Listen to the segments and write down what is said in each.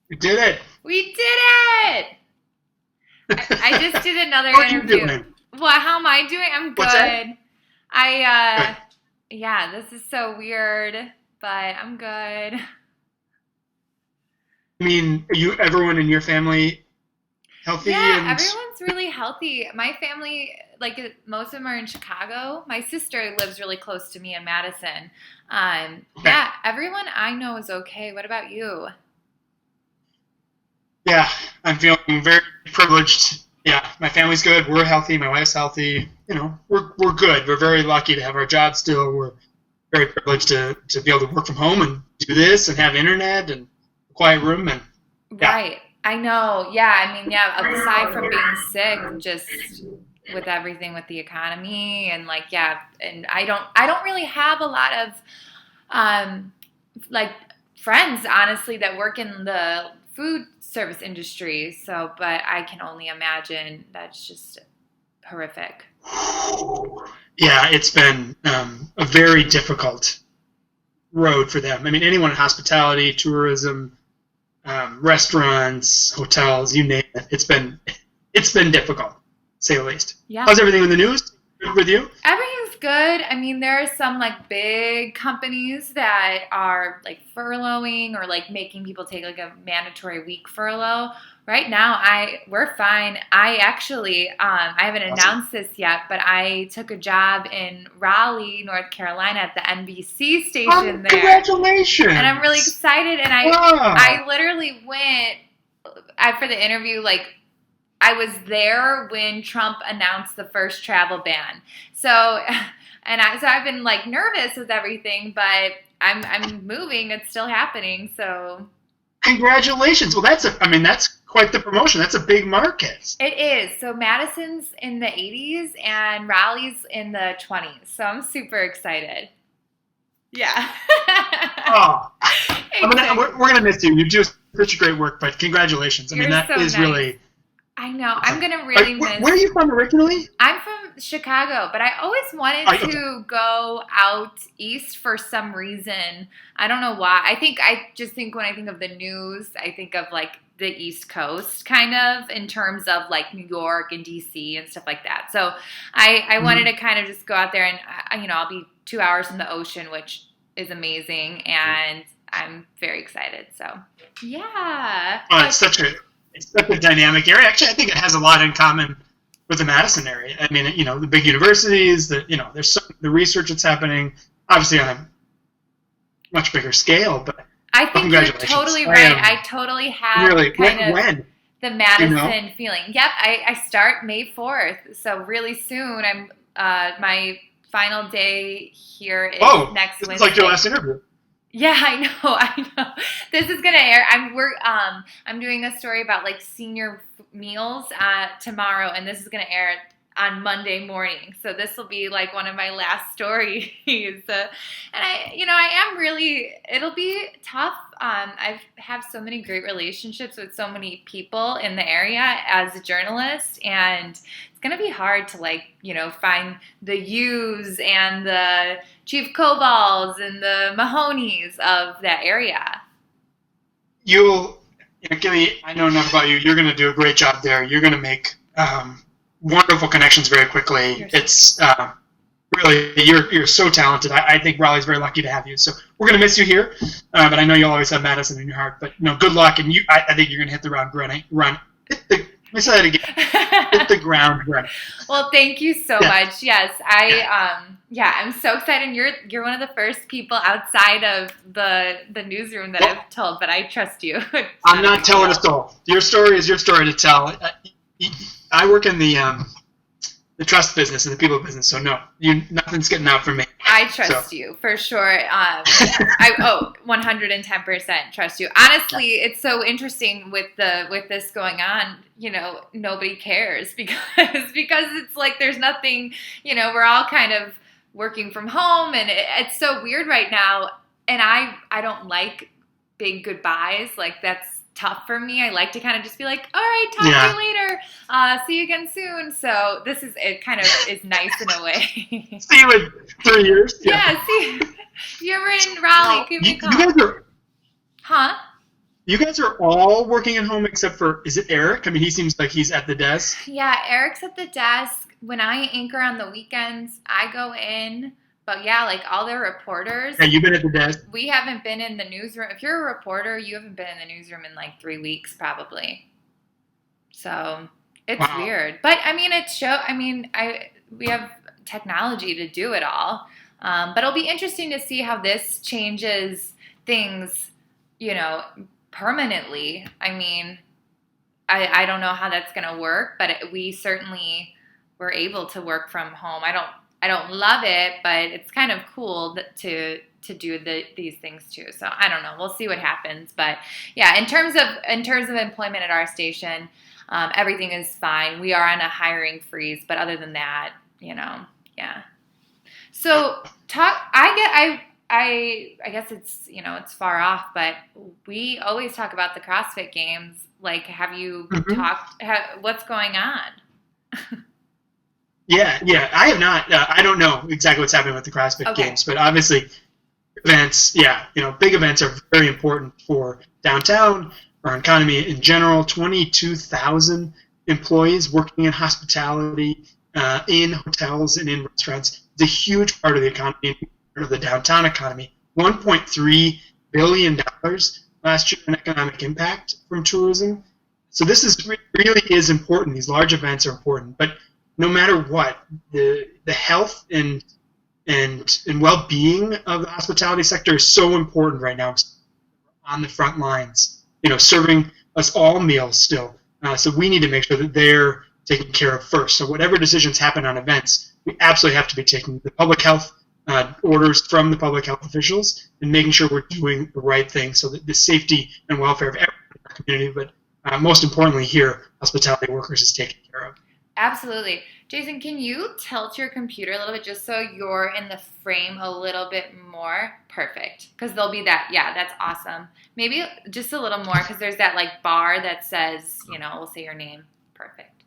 We did it. We did it! I just did another How are you interview. doing? Well, how am I doing? I'm What's that? good. I, Good. yeah, this is so weird, but I'm good. I mean, are you everyone in your family healthy Yeah, and everyone's really healthy. My family, like most of them are in Chicago. My sister lives really close to me in Madison. okay? Yeah, everyone I know is okay. What about you? Yeah, I'm feeling very privileged. Yeah, my family's good. We're healthy. My wife's healthy. We're good. We're very lucky to have our job still. We're very privileged to be able to work from home and do this and have internet and a quiet room and yeah. Right. I know. Yeah, I mean, yeah, aside from being sick, just with everything with the economy and like yeah, and I don't really have a lot of um like friends honestly that work in the food service industry. So, but I can only imagine that's just horrific. Yeah, it's been a very difficult road for them. I mean, anyone in hospitality, tourism, restaurants, hotels, you name it. It's been difficult, to say the least. Yeah. How's everything in the news? Good with you? Everything's good. I mean, there are some like big companies that are like furloughing or like making people take like a mandatory week furlough. Right now, we're fine. I actually I haven't Awesome. announced this yet, but I took a job in Raleigh, North Carolina at the NBC station there. And I'm really Congratulations! excited. And I Wow. literally went for the interview like I was there when Trump announced the first travel ban. So, so I've been like nervous with everything, but I'm moving. It's still happening. So Congratulations. Well, I mean, that's quite the promotion. That's a big market. it is. So Madison's in the 80s and Raleigh's in the 20s. So I'm super excited. Yeah. Oh, Exactly. we're gonna miss you. You do such great work, but congratulations. I mean, You're that so is nice. really I know. I'm awesome. gonna really Where miss. are you from originally? I'm from Chicago, but I always wanted Okay. to go out east for some reason. I don't know why. I just think when I think of the news, I think of like the East Coast kind of in terms of like New York and DC and stuff like that. So I wanted Mhm. to kind of just go out there and I'll be 2 hours in the ocean, which is amazing, and I'm very excited. So yeah. Oh, it's such a dynamic area. Actually, I think it has a lot in common with the Madison area. I mean, the big universities, there's the research that's happening, obviously on a much bigger scale. But I well, think you're congratulations. totally I right. am I totally have really kind of when the you know. Madison feeling. Yep, I start May 4th. So really soon I'm my final day here is Oh, next this is like your Wednesday. last interview. Yeah, I know, I know. This is gonna air. I'm doing a story about like senior meals tomorrow, and this is gonna air on Monday morning. So this will be like one of my last stories. And I am really. It'll be tough. I've have so many great relationships with so many people in the area as a journalist, and it's gonna be hard to like find the U's and the Chief Cobals and the Mahonies of that area. You'll, Gilly, I know enough about you. You're going to do a great job there. You're going to make wonderful connections very quickly. You're so kind. It's really you're so talented. I think Raleigh's very lucky to have you. So we're going to miss you here, but I know you'll always have Madison in your heart. But good luck, and I think you're going to hit the ground running. Let me say that again. Hit the ground running. Well, thank you so Yeah. much. Yes, I'm so excited. You're one of the first people outside of the newsroom that Well, I've told, but I trust you. It's I'm not a not big telling a deal. soul. Your story is your story to tell. I work in the trust business and the people business, so no, nothing's getting out from me. I So trust you for sure. I 110% trust you. Honestly, it's so interesting with this going on. Nobody cares because it's like there's nothing. We're all kind of working from home, and it's so weird right now. And I don't like big goodbyes. Like that's tough for me. I like to kind of just be like, all right, talk to yeah, you later. See you again soon. So it kind of is nice in a way. see you in 3 years. Yeah. Yeah, see, if you're ever in Raleigh, Well, give me you, a you call. guys are Huh? You guys are all working at home except for, is it Eric? I mean, he seems like he's at the desk. Yeah, Eric's at the desk. When I anchor on the weekends, I go in. But yeah, like all the reporters. Yeah, you've been at the desk. We haven't been in the newsroom. If you're a reporter, you haven't been in the newsroom in like 3 weeks probably. So it's weird. But I mean, we have technology to do it all. But it'll be interesting to see how this changes things, permanently. I mean, I don't know how that's going to work, but we certainly were able to work from home. I don't love it, but it's kind of cool to do these things too. So I don't know. We'll see what happens. But yeah, in terms of employment at our station, everything is fine. We are on a hiring freeze, but other than that, yeah. So I guess it's it's far off, but we always talk about the CrossFit Games. Like, have you talked? What's going on? Yeah, I have not. I don't know exactly what's happening with the CrossFit Games, but obviously events, big events are very important for downtown, our economy in general. 22,000 employees working in hospitality, in hotels and in restaurants. It's a huge part of the economy, part of the downtown economy. $1.3 billion last year in economic impact from tourism. So this really is important. These large events are important, but no matter what, the health and well-being of the hospitality sector is so important right now. On the front lines, serving us all meals still. So we need to make sure that they're taken care of first. So whatever decisions happen on events, we absolutely have to be taking the public health orders from the public health officials and making sure we're doing the right thing so that the safety and welfare of everyone in our community, but most importantly here, hospitality workers, is taken care of. Absolutely. Jason, can you tilt your computer a little bit just so you're in the frame a little bit more? Perfect. Because there'll be that. Yeah, that's awesome. Maybe just a little more because there's that like bar that says, we'll say your name. Perfect.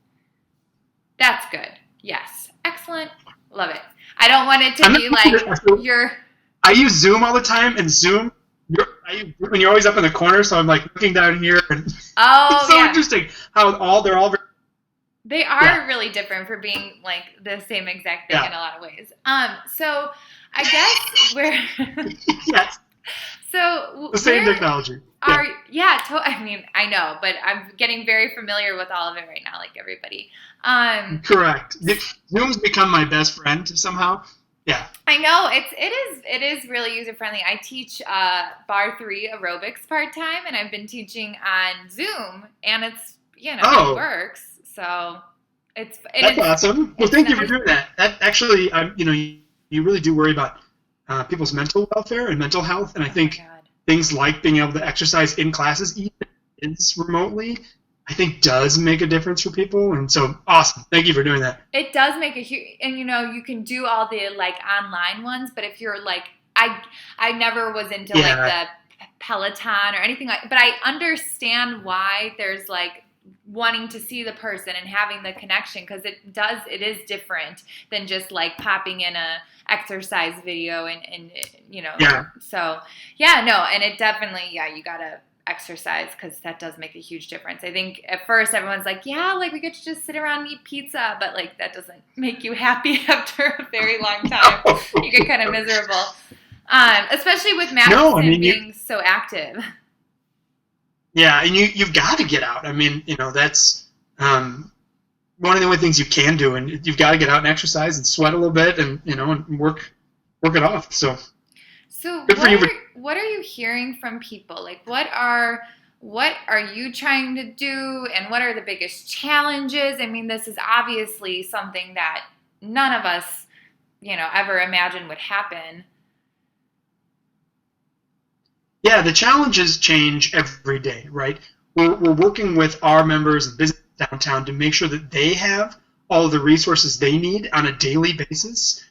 That's good. Yes. Excellent. Love it. I don't want it to be like your... I use Zoom all the time, and Zoom, when you're always up in the corner, so I'm like looking down here. And it's so interesting how they're all very... They are really different for being like the same exact thing in a lot of ways. So I guess we're yes. So the same technology. I mean, I know, but I'm getting very familiar with all of it right now, like everybody. Correct. Zoom's become my best friend somehow. Yeah. I know it is really user friendly. I teach Bar 3 aerobics part time, and I've been teaching on Zoom, and it's it works. So that's awesome. Well, thank you for doing that. That actually, you really do worry about people's mental welfare and mental health, and I think things like being able to exercise in classes, even remotely, I think does make a difference for people. And so, awesome. Thank you for doing that. It does make a huge, and you can do all the like online ones, but if you're like, I never was into like the Peloton or anything like, but I understand why there's like wanting to see the person and having the connection, because it is different than just like popping in a exercise video and so and it definitely you gotta exercise because that does make a huge difference. I think at first everyone's like like we get to just sit around and eat pizza, but like that doesn't make you happy after a very long time. You get kind of miserable, especially with Madison being so active. Yeah, and you've got to get out. I mean, that's one of the only things you can do, and you've got to get out and exercise and sweat a little bit, and and work it off. So good for you. What are you hearing from people? Like, what are you trying to do, and what are the biggest challenges? I mean, this is obviously something that none of us, ever imagined would happen. Yeah, the challenges change every day, right? We're working with our members and business downtown to make sure that they have all of the resources they need on a daily basis.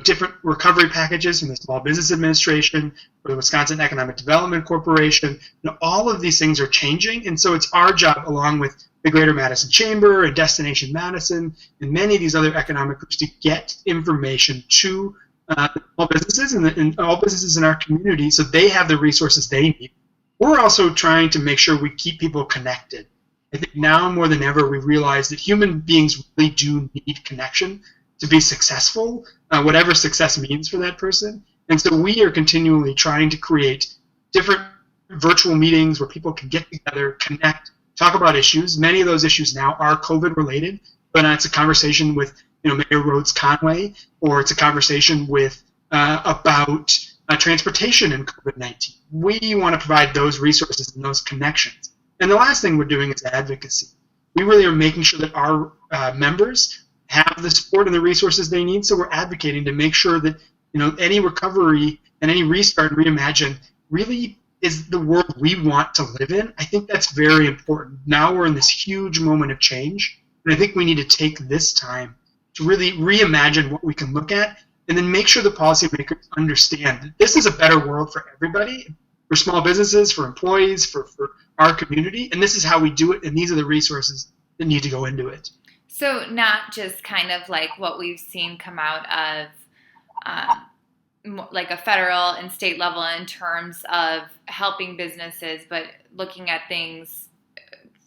Different recovery packages from the Small Business Administration or the Wisconsin Economic Development Corporation. All of these things are changing, and so it's our job, along with the Greater Madison Chamber and Destination Madison and many of these other economic groups, to get information to all businesses and all businesses in our community so they have the resources they need we're also trying to make sure we keep people connected. I think now more than ever we realize that human beings really do need connection to be successful, whatever success means for that person. And so we are continually trying to create different virtual meetings where people can get together, connect, talk about issues. Many of those issues now are COVID related, but it's a conversation with Mayor Rhodes Conway, or it's a conversation with about transportation and COVID-19. We want to provide those resources and those connections. And the last thing we're doing is advocacy. We really are making sure that our members have the support and the resources they need, so we're advocating to make sure that any recovery and any restart and reimagine really is the world we want to live in. I think that's very important. Now we're in this huge moment of change, and I think we need to take this time to really reimagine what we can look at, and then make sure the policymakers understand that this is a better world for everybody, for small businesses, for employees, for our community, and this is how we do it, and these are the resources that need to go into it. So not just kind of like what we've seen come out of like a federal and state level in terms of helping businesses, but looking at things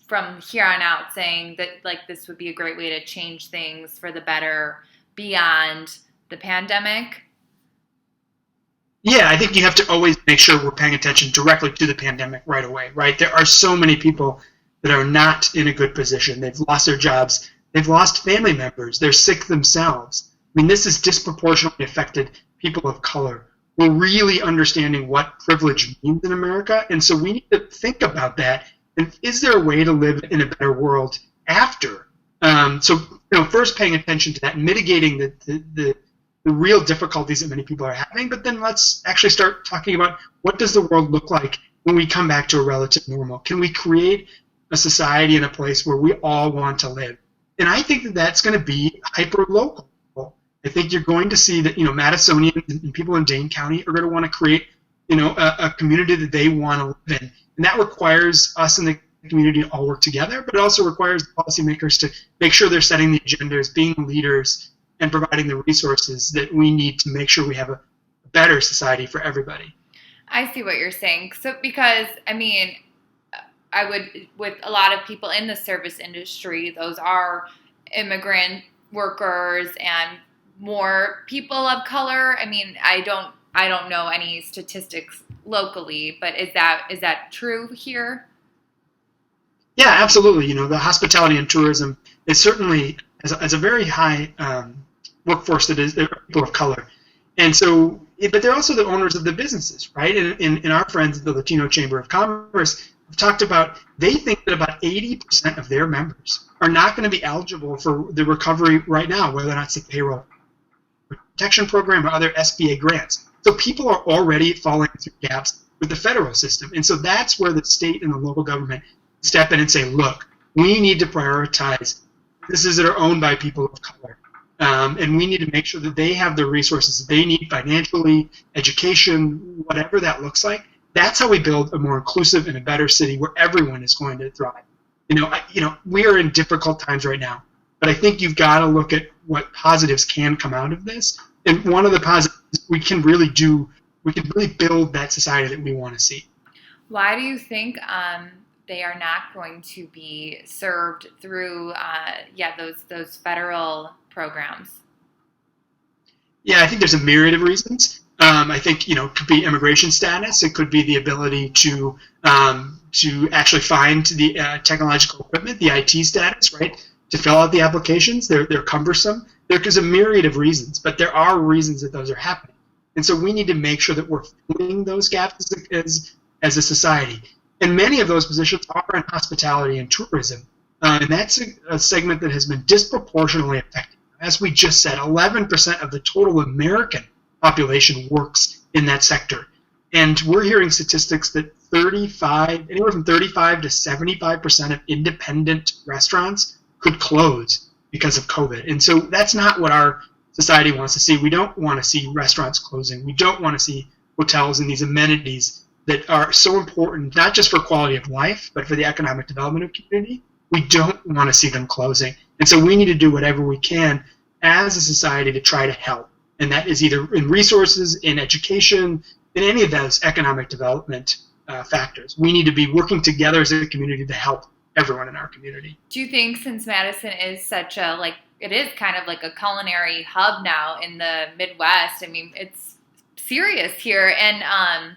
from here on out, saying that like this would be a great way to change things for the better beyond the pandemic. Yeah, I think you have to always make sure we're paying attention directly to the pandemic right away, right? There are so many people that are not in a good position. They've lost their jobs. They've lost family members. They're sick themselves. I mean, this has disproportionately affected people of color. We're really understanding what privilege means in America, and so we need to think about that. And is there a way to live in a better world after? First paying attention to that, mitigating the real difficulties that many people are having, but then let's actually start talking about what does the world look like when we come back to a relative normal? Can we create a society and a place where we all want to live? And I think that that's going to be hyper-local. I think you're going to see that, Madisonians and people in Dane County are going to want to create, a community that they want to live in. And that requires us in the community to all work together, but it also requires policymakers to make sure they're setting the agendas, being leaders, and providing the resources that we need to make sure we have a better society for everybody. I see what you're saying. So, because, I would, with a lot of people in the service industry, those are immigrant workers and more people of color. I don't know any statistics locally, but is that true here? Yeah, absolutely. The hospitality and tourism is certainly as a very high workforce that is people of color, and so, but they're also the owners of the businesses, right? And our friends at the Latino Chamber of Commerce have talked about, they think that about 80% of their members are not going to be eligible for the recovery right now, whether or not it's the payroll protection program or other SBA grants. So people are already falling through gaps with the federal system. And so that's where the state and the local government step in and say, look, we need to prioritize businesses that are owned by people of color. And we need to make sure that they have the resources they need financially, education, whatever that looks like. That's how we build a more inclusive and a better city where everyone is going to thrive. We are in difficult times right now, but I think you've got to look at what positives can come out of this. And one of the positives we can really build that society that we want to see. Why do you think they are not going to be served through those federal programs? Yeah, I think there's a myriad of reasons. I think it could be immigration status. It could be the ability to actually find the technological equipment, the IT status, right, to fill out the applications. They're cumbersome. There's a myriad of reasons, but there are reasons that those are happening. And so we need to make sure that we're filling those gaps as a society. And many of those positions are in hospitality and tourism. And that's a segment that has been disproportionately affected. As we just said, 11% of the total American population works in that sector. And we're hearing statistics that anywhere from 35 to 75% of independent restaurants could close because of COVID. And so that's not what our society wants to see. We don't want to see restaurants closing. We don't want to see hotels and these amenities that are so important, not just for quality of life, but for the economic development of community. We don't want to see them closing. And so we need to do whatever we can as a society to try to help. And that is either in resources, in education, in any of those economic development factors. We need to be working together as a community to help everyone in our community. Do you think, since Madison is such a, like, it is kind of like a culinary hub now in the Midwest, I mean, it's serious here, and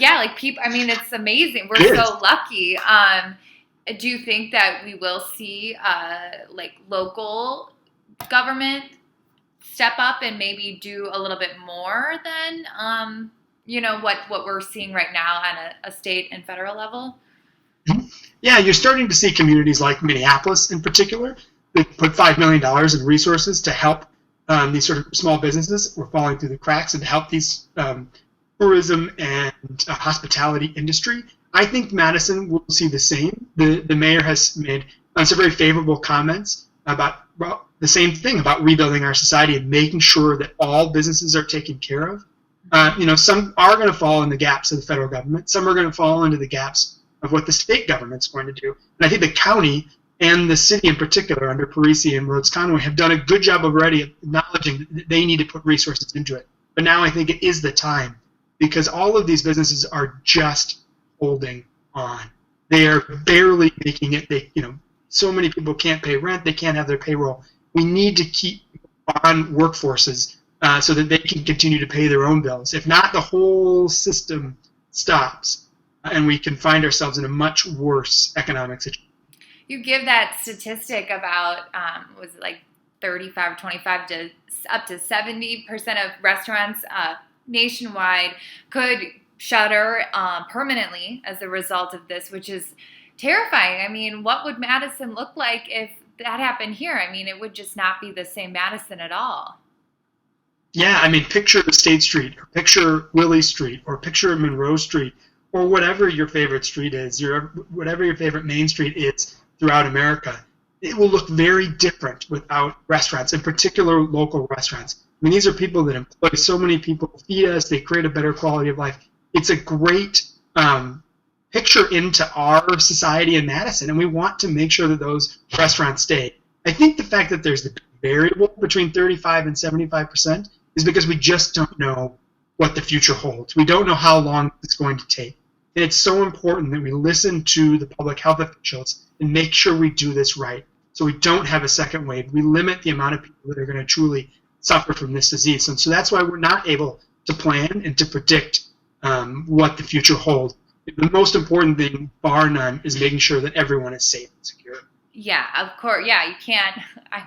like people, I mean, it's amazing. We're so lucky. Do you think that we will see like local government step up and maybe do a little bit more than what we're seeing right now on a state and federal level? Yeah, you're starting to see communities like Minneapolis in particular that put $5 million in resources to help these sort of small businesses who are falling through the cracks and to help these tourism and hospitality industry. I think Madison will see the same. The mayor has made some very favorable comments about the same thing about rebuilding our society and making sure that all businesses are taken care of. Some are going to fall in the gaps of the federal government. Some are going to fall into the gaps of what the state government's going to do. And I think the county and the city in particular, under Parisi and Rhodes Conway, have done a good job already of acknowledging that they need to put resources into it. But now I think it is the time, because all of these businesses are just holding on. They are barely making it. So many people can't pay rent. They can't have their payroll. We need to keep on workforces so that they can continue to pay their own bills. If not, the whole system stops, and we can find ourselves in a much worse economic situation. You give that statistic about, was it like 35, 25 to up to 70% of restaurants nationwide could shutter permanently as a result of this, which is terrifying. I mean, what would Madison look like if that happened here? I mean, it would just not be the same Madison at all. Yeah, I mean, picture State Street, or picture Willie Street, or picture Monroe Street, or whatever your favorite street is, whatever your favorite main street is throughout America. It will look very different without restaurants, in particular local restaurants. I mean, these are people that employ so many people, feed us, they create a better quality of life. It's a great picture into our society in Madison, and we want to make sure that those restaurants stay. I think the fact that there's the variable between 35 and 75% is because we just don't know what the future holds. We don't know how long it's going to take. And it's so important that we listen to the public health officials and make sure we do this right so we don't have a second wave. We limit the amount of people that are going to truly suffer from this disease. And so that's why we're not able to plan and to predict what the future holds. The most important thing, bar none, is making sure that everyone is safe and secure. Yeah, of course. Yeah, you can't. I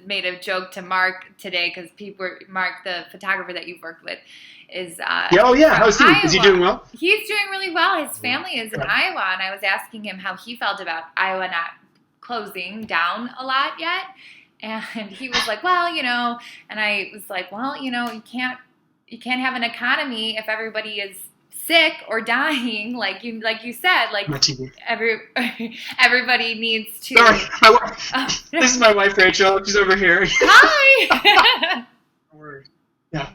made a joke to Mark today because Mark, the photographer that you've worked with, is how's he? Is he doing well? He's doing really well. His family is in Iowa, and I was asking him how he felt about Iowa not closing down a lot yet, and he was like, well, and I was like, well, you can't have an economy if everybody is sick or dying, like you said, like everybody needs to. Sorry, this is my wife Rachel. She's over here. Hi. Yeah.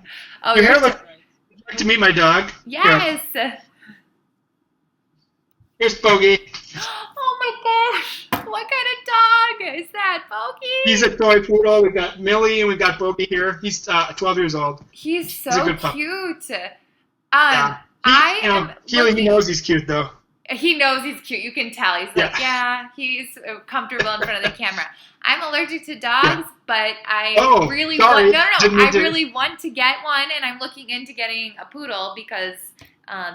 Oh, your hair looks nice. Would you like to meet my dog? Yes. Yeah. Here's Bogey. Oh my gosh! What kind of dog is that, Bogey? He's a toy poodle. We've got Millie and we've got Bogey here. He's 12 years old. He's so cute. Yeah. He knows he's cute, though. He knows he's cute. You can tell. He's like, he's comfortable in front of the camera. I'm allergic to dogs, but I really want to get one, and I'm looking into getting a poodle because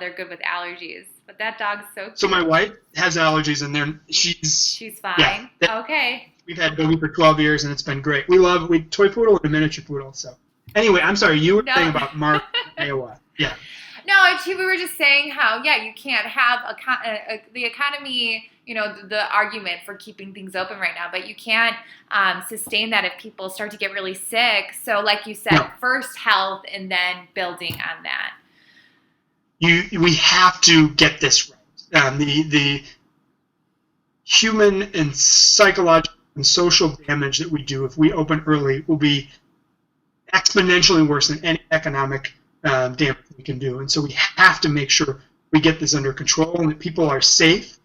they're good with allergies. But that dog's so cute. So my wife has allergies, and she's fine. Yeah, okay. We've had Bogey for 12 years, and it's been great. We toy poodle and a miniature poodle. So anyway, I'm sorry. You were saying about Mark, Iowa. Yeah. No, we were just saying how, you can't have the economy, the argument for keeping things open right now, but you can't sustain that if people start to get really sick. So like you said, first health and then building on that. We have to get this right. The human and psychological and social damage that we do if we open early will be exponentially worse than any economic damage we can do. And so we have to make sure we get this under control and that people are safe,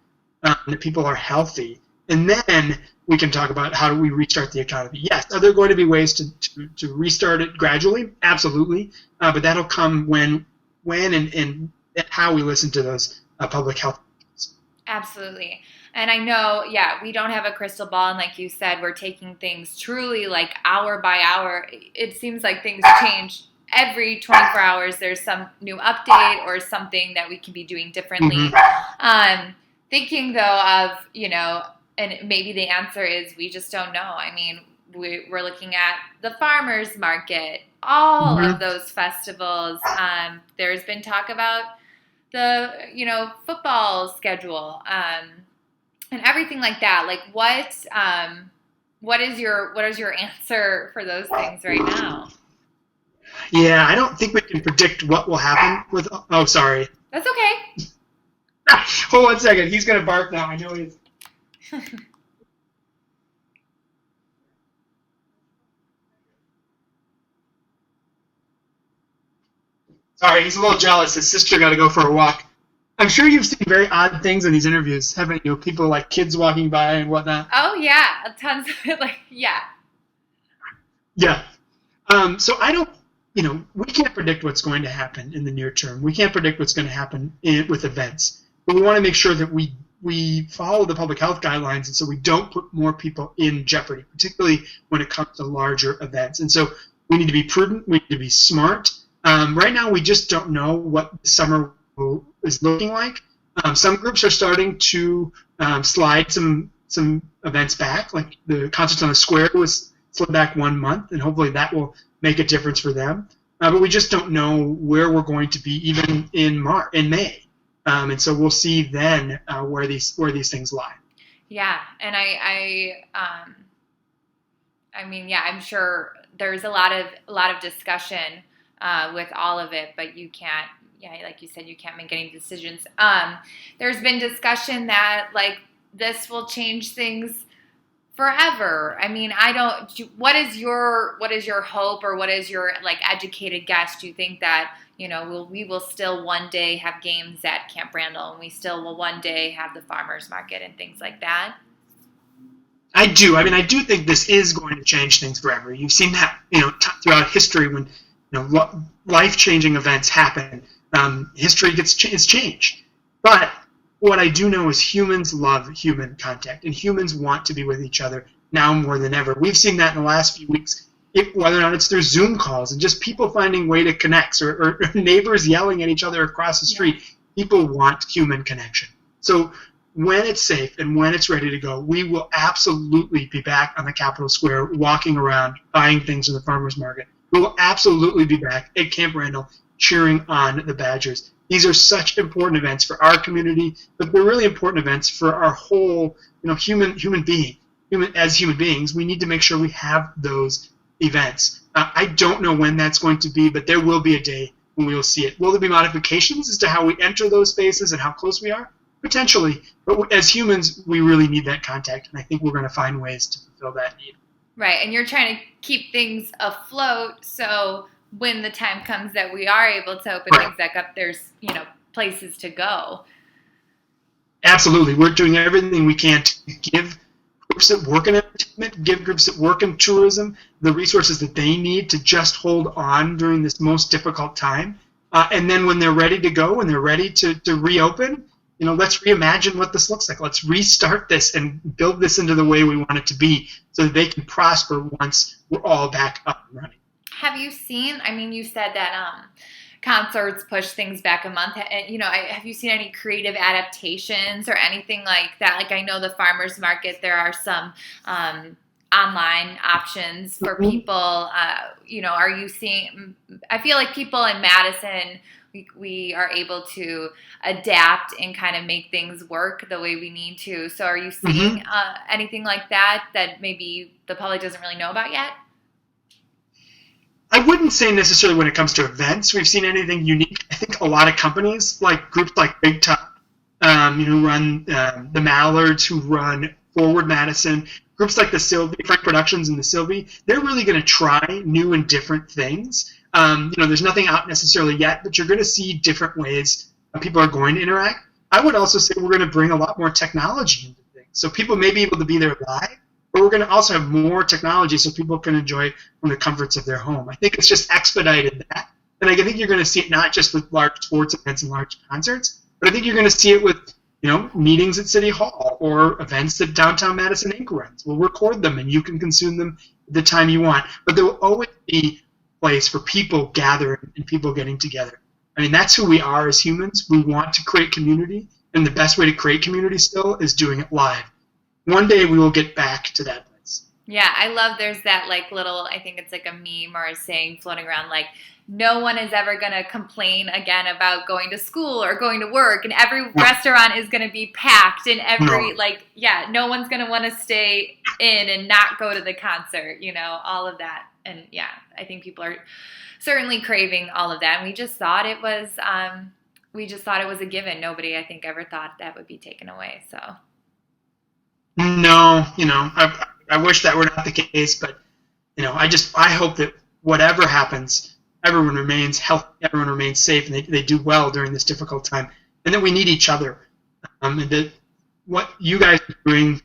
that people are healthy. And then we can talk about how do we restart the economy. Yes, are there going to be ways to restart it gradually? Absolutely. But that'll come when and how we listen to those public health. Absolutely. And I know, we don't have a crystal ball. And like you said, we're taking things truly like hour by hour. It seems like things change every 24 hours. There's some new update or something that we can be doing differently. Thinking though of, and maybe the answer is we just don't know. I mean, we're looking at the farmers market, all of those festivals. There's been talk about the, football schedule, and everything like that. Like what is your answer for those things right now? Yeah, I don't think we can predict what will happen with, oh, sorry. That's okay. Hold 1 second. He's going to bark now. I know he is. Sorry, he's a little jealous. His sister got to go for a walk. I'm sure you've seen very odd things in these interviews, haven't you? People like kids walking by and whatnot. Oh, yeah. Tons of it. Yeah. Yeah. So I don't, we can't predict what's going to happen in the near term. We can't predict what's going to happen with events. But we want to make sure that we follow the public health guidelines, and so we don't put more people in jeopardy, particularly when it comes to larger events. And so we need to be prudent. We need to be smart. Right now, we just don't know what the summer is looking like. Some groups are starting to slide some events back, like the Concerts on the Square was slid back 1 month, and hopefully that will make a difference for them. But we just don't know where we're going to be even in May. And so we'll see then where these things lie. Yeah, and I'm sure there's a lot of discussion with all of it, but you can't, like you said, you can't make any decisions. There's been discussion that like this will change things forever. I mean, what is your hope, or what is your like educated guess? Do you think that we will still one day have games at Camp Randall, and we still will one day have the farmers market and things like that? I do. I mean, I do think this is going to change things forever. You've seen that, throughout history when, life-changing events happen. History is changed. But what I do know is humans love human contact, and humans want to be with each other now more than ever. We've seen that in the last few weeks, whether or not it's through Zoom calls and just people finding a way to connect, or neighbors yelling at each other across the street. People want human connection. So when it's safe and when it's ready to go, we will absolutely be back on the Capitol Square, walking around, buying things in the farmers market. We will absolutely be back at Camp Randall, cheering on the Badgers. These are such important events for our community, but they're really important events for our whole, human beings. We need to make sure we have those events. I don't know when that's going to be, but there will be a day when we will see it. Will there be modifications as to how we enter those spaces and how close we are? Potentially. But as humans, we really need that contact, and I think we're going to find ways to fulfill that need. Right, and you're trying to keep things afloat, so when the time comes that we are able to open things back up, there's, places to go. Absolutely. We're doing everything we can to give groups that work in entertainment, give groups that work in tourism the resources that they need to just hold on during this most difficult time. And then when they're ready to go, when they're ready to reopen, let's reimagine what this looks like. Let's restart this and build this into the way we want it to be so that they can prosper once we're all back up and running. Have you seen, you said that concerts push things back a month. Have you seen any creative adaptations or anything like that? Like I know the farmers market, there are some online options for people. Are you seeing, I feel like people in Madison, we are able to adapt and kind of make things work the way we need to. So are you seeing anything like that maybe the public doesn't really know about yet? I wouldn't say necessarily when it comes to events we've seen anything unique. I think a lot of companies, like groups like Big Top, who run the Mallards, who run Forward Madison, groups like the Sylvie, Frank Productions and the Sylvie, they're really going to try new and different things. There's nothing out necessarily yet, but you're going to see different ways people are going to interact. I would also say we're going to bring a lot more technology into things. So people may be able to be there live, but we're going to also have more technology so people can enjoy from the comforts of their home. I think it's just expedited that. And I think you're going to see it not just with large sports events and large concerts, but I think you're going to see it with, meetings at City Hall or events that Downtown Madison Inc. runs. We'll record them and you can consume them the time you want. But there will always be a place for people gathering and people getting together. I mean, that's who we are as humans. We want to create community, and the best way to create community still is doing it live. One day we will get back to that place. Yeah, I love there's that little, I think it's like a meme or a saying floating around, no one is ever going to complain again about going to school or going to work, and every restaurant is going to be packed, and no one's going to want to stay in and not go to the concert, all of that. And yeah, I think people are certainly craving all of that. And we just thought it was a given. Nobody, I think, ever thought that would be taken away. So no, I wish that were not the case, but I hope that whatever happens, everyone remains healthy, everyone remains safe, and they do well during this difficult time, and that we need each other. And that what you guys are doing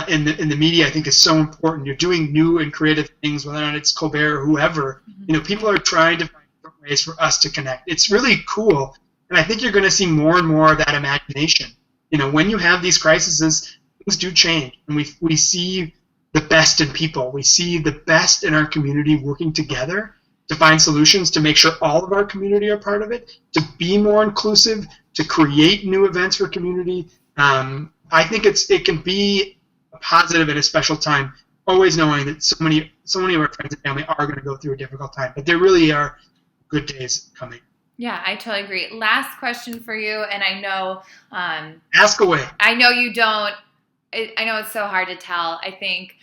in the media, I think, is so important. You're doing new and creative things, whether or not it's Colbert or whoever. People are trying to find different ways for us to connect. It's really cool, and I think you're going to see more and more of that imagination. When you have these crises, things do change, and we see the best in people. We see the best in our community working together to find solutions to make sure all of our community are part of it, to be more inclusive, to create new events for community. I think it can be a positive and a special time, always knowing that so many of our friends and family are going to go through a difficult time, but there really are good days coming. Yeah, I totally agree. Last question for you, and I know ask away. I know you don't. I know it's so hard to tell. I think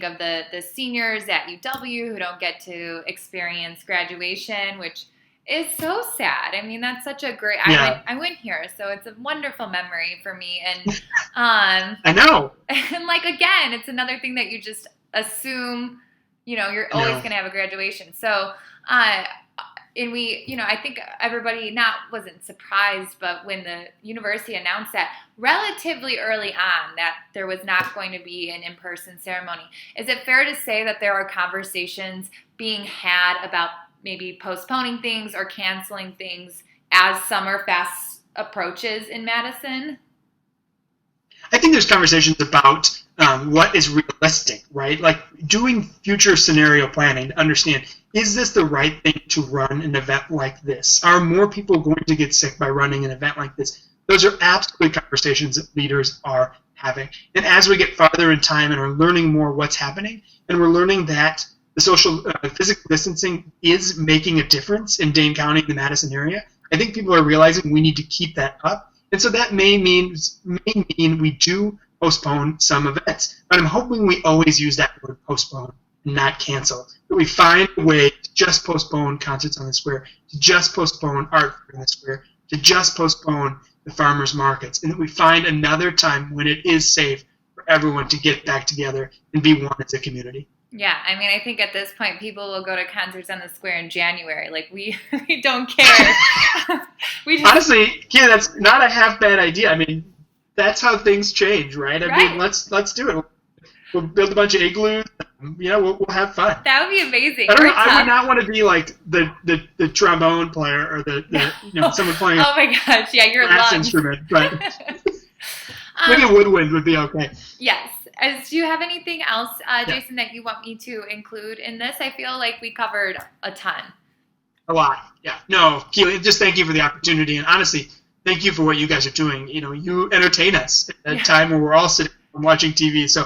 of the seniors at UW who don't get to experience graduation, which is so sad. I mean, that's such a great. Yeah. I went here, so it's a wonderful memory for me. And I know. And again, it's another thing that you just assume. You're always going to have a graduation. So, and we, I think everybody wasn't surprised, but when the university announced that relatively early on that there was not going to be an in-person ceremony, is it fair to say that there are conversations being had about maybe postponing things or canceling things as Summerfest approaches in Madison? I think there's conversations about what is realistic, right? Doing future scenario planning to understand, is this the right thing to run an event like this? Are more people going to get sick by running an event like this? Those are absolutely conversations that leaders are having. And as we get farther in time and are learning more what's happening, and we're learning that the social physical distancing is making a difference in Dane County and the Madison area, I think people are realizing we need to keep that up. And so that may mean we do postpone some events. But I'm hoping we always use that word postpone and not cancel. That we find a way to just postpone concerts on the square, to just postpone art on the square, to just postpone the farmers markets, and that we find another time when it is safe for everyone to get back together and be one as a community. Yeah, I mean, I think at this point people will go to concerts on the square in January. We don't care. Honestly, yeah, that's not a half bad idea. I mean, that's how things change, right? I mean, let's do it. We'll build a bunch of igloos. We'll have fun. That would be amazing. I don't know. I would not want to be like the trombone player or the someone playing. Oh my gosh! Yeah, your brass lungs. Instrument, but maybe a woodwind would be okay. Yes. Do you have anything else, Jason, that you want me to include in this? I feel like we covered a ton. A lot. Yeah. No, Keely, just thank you for the opportunity, and honestly, thank you for what you guys are doing. You entertain us at a time when we're all sitting and watching TV. So,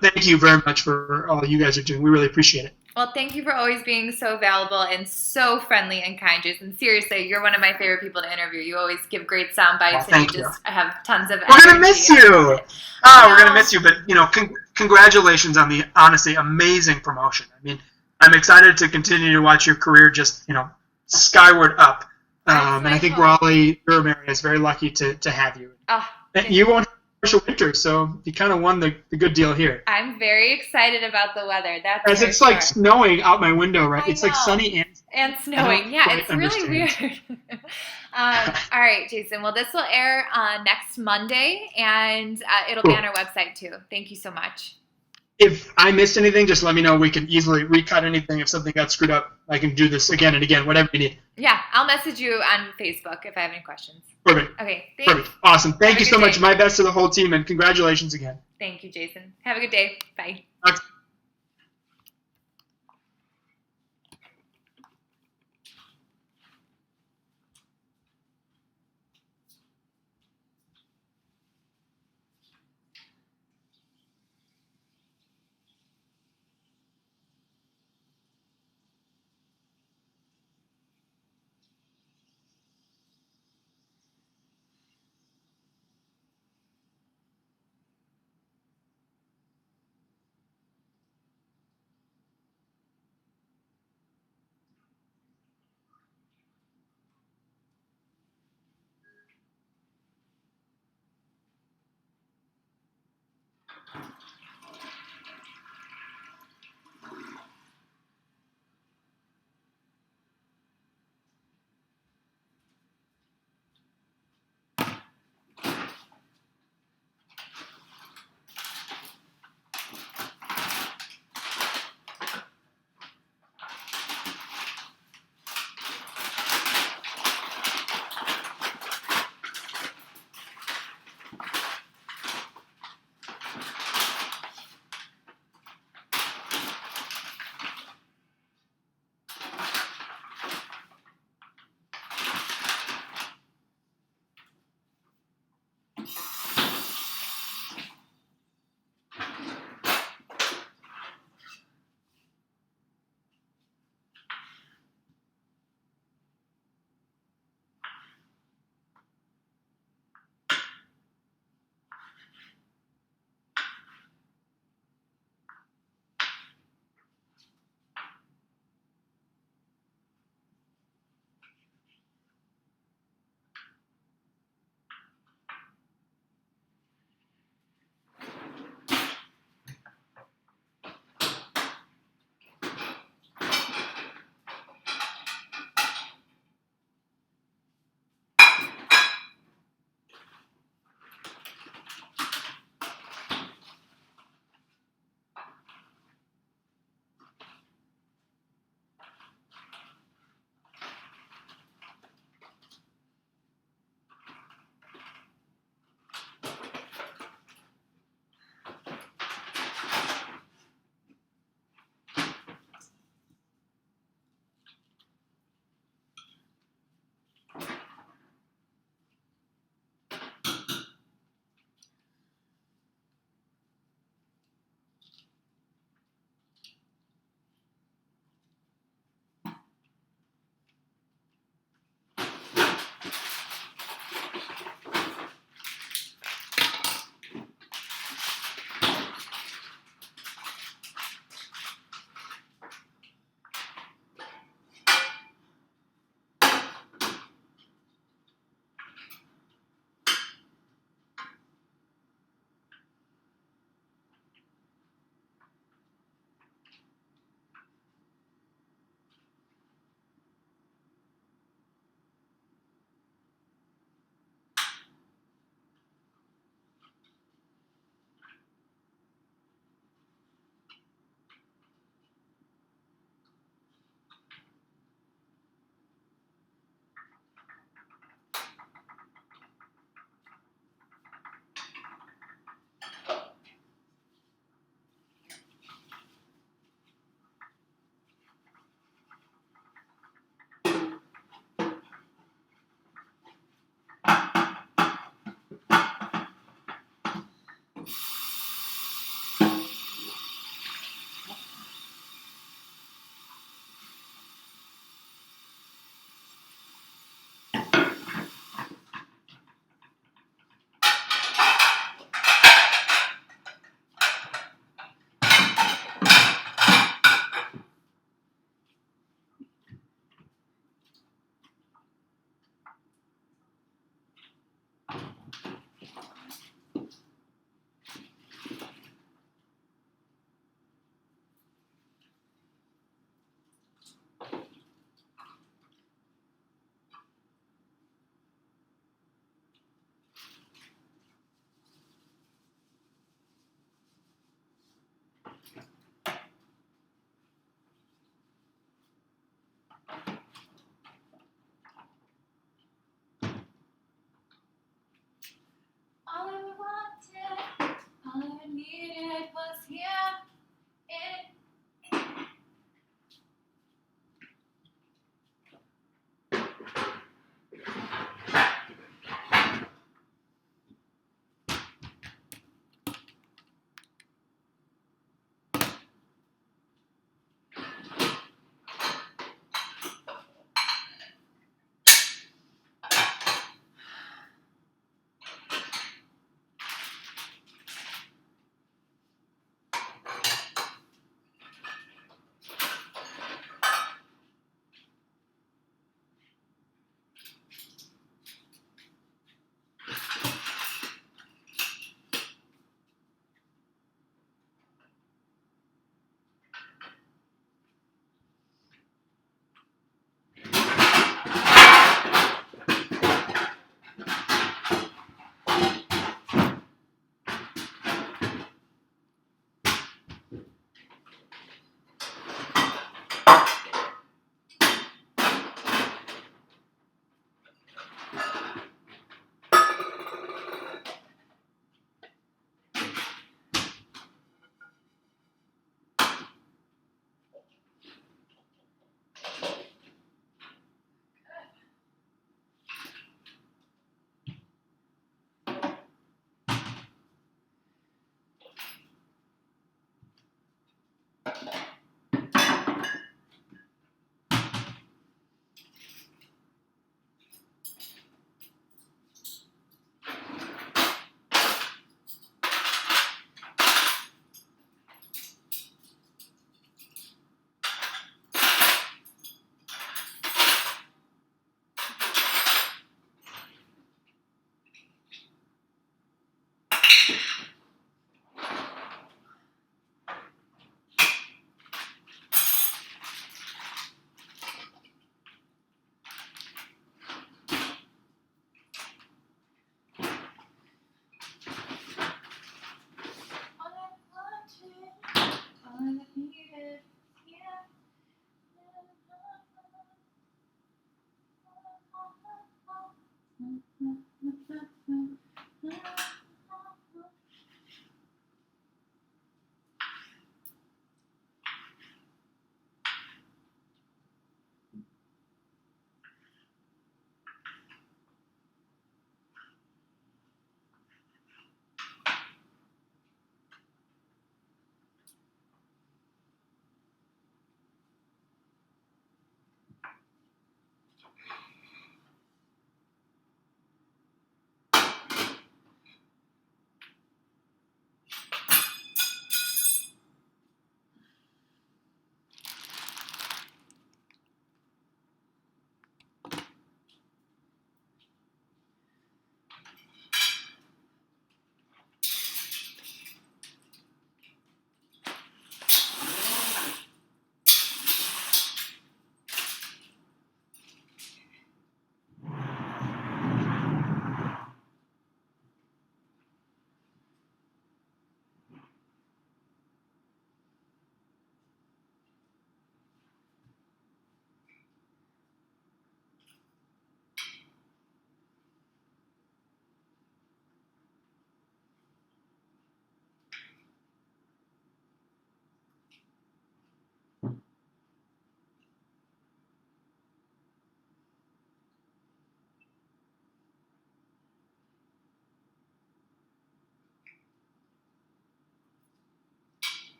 thank you very much for all you guys are doing. We really appreciate it. Well, thank you for always being so valuable and so friendly and kind, Jason. Seriously, you're one of my favorite people to interview. You always give great sound bites, and you just have tons of energy. We're going to miss you. We're going to miss you, but, congratulations on the, honestly, amazing promotion. I mean, I'm excited to continue to watch your career just, skyward up. And I think Raleigh-Durham area is very lucky to have you. You won't have partial winter, so you kind of won the good deal here. I'm very excited about the weather. As it's like snowing out my window, right? It's like sunny and snowing. Yeah, it's really weird. All right, Jason. Well, this will air next Monday, and it'll be on our website too. Thank you so much. if I missed anything, just let me know. We can easily recut anything if something got screwed up. I can do this again and again, whatever you need. Yeah, I'll message you on Facebook if I have any questions. Perfect. Okay, thanks. Perfect. Awesome. Thank Have you a so good much. day. My best to the whole team, and congratulations again. Thank you, Jason. Have a good day. Bye.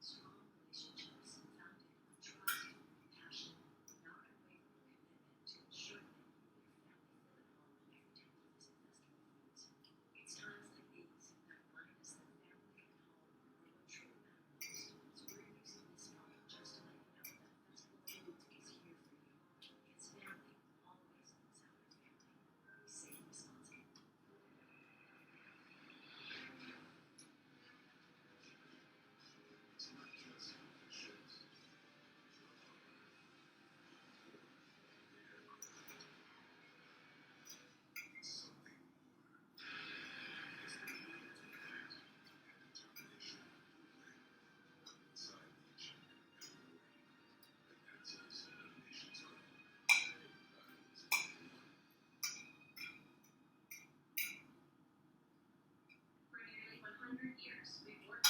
For nearly 100 years, we've worked